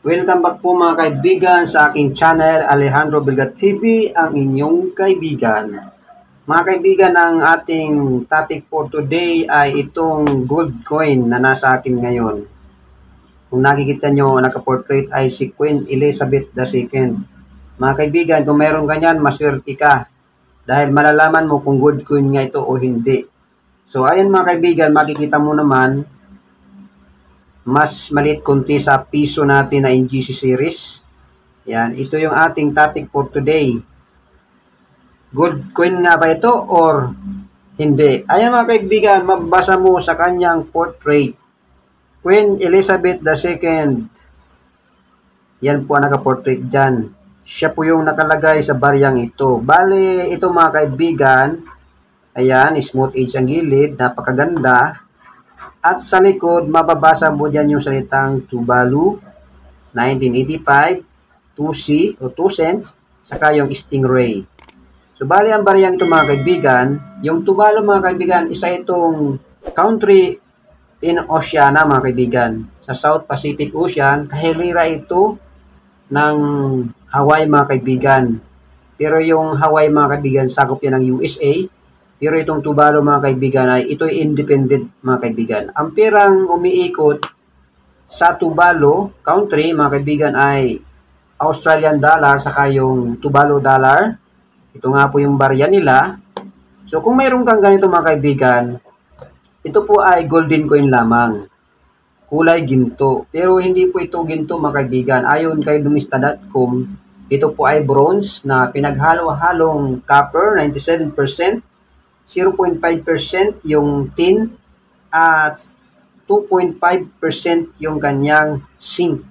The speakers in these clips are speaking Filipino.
Welcome back po mga kaibigan sa aking channel, Alejandro Belga TV, ang inyong kaibigan. Mga kaibigan, ang ating topic for today ay itong gold coin na nasa akin ngayon. Kung nakikita nyo, nakaportrait ay si Queen Elizabeth II. Mga kaibigan, kung mayroon ganyan, maswerte ka. Dahil malalaman mo kung gold coin nga ito o hindi. So ayun mga kaibigan, makikita mo naman, mas maliit konti sa piso natin na NGC series. Yan, ito yung ating topic for today. Gold coin nga ba ito or hindi? Ayan mga kaibigan, mabasa mo sa kanyang portrait. Queen Elizabeth II. Yan po ang nakaportrait dyan. Siya po yung nakalagay sa baryang ito. Bale, ito mga kaibigan, ayan, smooth edge ang gilid, napakaganda. At sa likod, mababasa mo dyan yung salitang Tuvalu, 1985, 2C o 2 cents, saka yung Stingray. So, bali ang bariyang ito mga kaibigan, yung Tuvalu mga kaibigan, isa itong country in Oceania mga kaibigan. Sa South Pacific Ocean, kahilira ito ng Hawaii mga kaibigan. Pero yung Hawaii mga kaibigan, sakop yan ng USA. Pero itong Tuvalu mga kaibigan ay ito'y independent mga kaibigan. Ang perang umiikot sa Tuvalu country mga kaibigan ay Australian dollar saka yung Tuvalu dollar. Ito nga po yung barya nila. So kung mayroon kang ganito mga kaibigan, ito po ay golden coin lamang. Kulay ginto. Pero hindi po ito ginto mga kaibigan. Ayon kay Lumista.com, ito po ay bronze na pinaghalo-halong copper 97%. 0.5% yung tin at 2.5% yung kanyang zinc.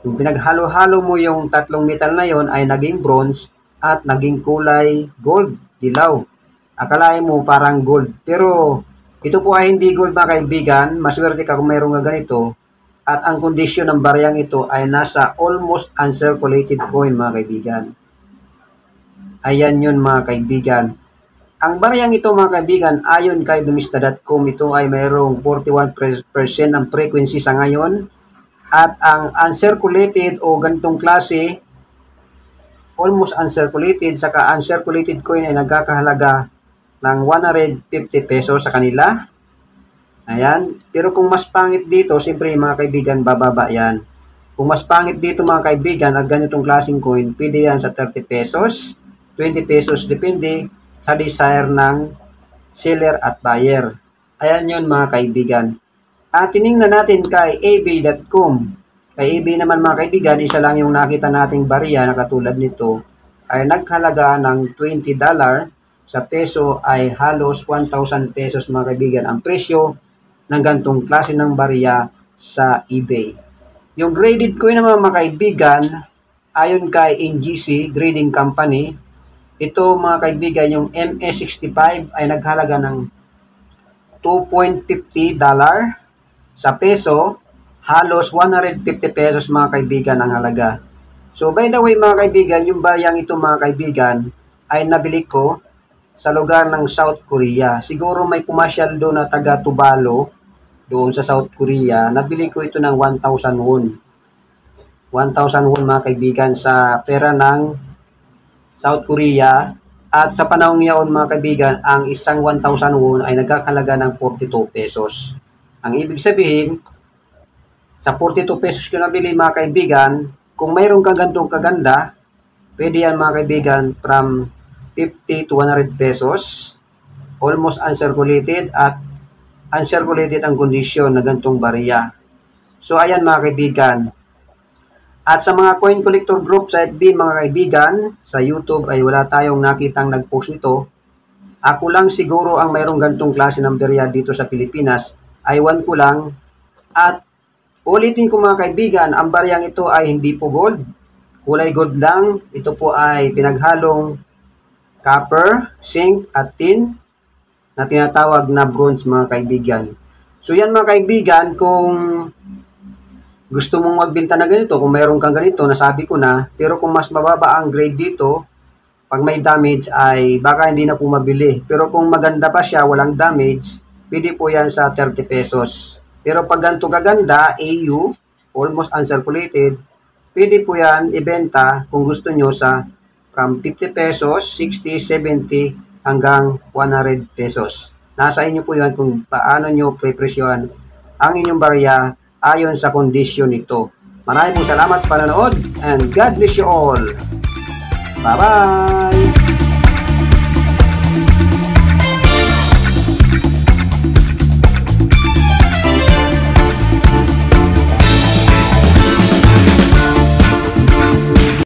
Yung pinaghalo-halo mo yung tatlong metal na yon ay naging bronze at naging kulay gold, dilaw. Akalain mo parang gold. Pero ito po ay hindi gold mga kaibigan. Maswerte ka kung mayroong ganito. At ang kondisyon ng baryang ito ay nasa almost uncirculated coin mga kaibigan. Ayan yun mga kaibigan. Ang baryang ito mga kaibigan, ayon kay Lumista.com, ito ay mayroong 41% ang frequency sa ngayon. At ang uncirculated o ganitong klase, almost uncirculated, saka uncirculated coin ay nagkakahalaga ng 150 pesos sa kanila. Ayan. Pero kung mas pangit dito, siyempre mga kaibigan, bababa yan. Kung mas pangit dito mga kaibigan at ganitong klaseng coin, pwede yan sa 30 pesos, 20 pesos, depende sa desire ng seller at buyer. Ayan yun mga kaibigan. At tiningnan natin kay ebay.com. Kay eBay naman mga kaibigan, isa lang yung nakita nating barya na katulad nito ay naghalaga ng $20. Sa peso ay halos 1,000 pesos mga kaibigan ang presyo ng gantong klase ng barya sa eBay. Yung graded coin naman mga kaibigan, ayon kay NGC Grading Company, ito mga kaibigan, yung MS65 ay naghalaga ng $2.50 sa peso, halos 150 pesos mga kaibigan ang halaga. So by the way mga kaibigan, yung bayang ito mga kaibigan ay nabili ko sa lugar ng South Korea. Siguro may pumasyal doon na taga Tuvalu doon sa South Korea. Nabili ko ito ng 1,000 won. 1,000 won mga kaibigan sa pera ng South Korea. At sa panahong yaon mga kaibigan, ang isang 1,000 won ay nagkakalaga ng 42 pesos. Ang ibig sabihin, sa 42 pesos ko nabili mga kaibigan, kung mayroong kagantong kaganda, pwede yan mga kaibigan from 50 to 100 pesos. Almost uncirculated at uncirculated ang kondisyon na gantong barya. So ayan mga kaibigan. At sa mga coin collector group sa FB mga kaibigan, sa YouTube ay wala tayong nakitang nag-post nito. Ako lang siguro ang mayroong ganitong klase ng barya dito sa Pilipinas. Aywan ko lang. At ulitin ko mga kaibigan, ang baryang ito ay hindi po gold. Kulay gold lang. Ito po ay pinaghalong copper, zinc at tin na tinatawag na bronze mga kaibigan. So yan mga kaibigan, kung gusto mong magbenta na ganito, kung mayroon kang ganito, nasabi ko na, pero kung mas mababa ang grade dito, pag may damage ay baka hindi na po mabili. Pero kung maganda pa siya, walang damage, pwede po yan sa 30 pesos. Pero pag ganito kaganda, AU, almost uncirculated, pwede po yan ibenta kung gusto nyo sa from 50 pesos, 60, 70 hanggang 100 pesos. Nasa inyo po yan kung paano nyo prepresyohan ang inyong barya ayon sa kondisyon nito. Maraming salamat sa panonood and God bless you all. Bye-bye!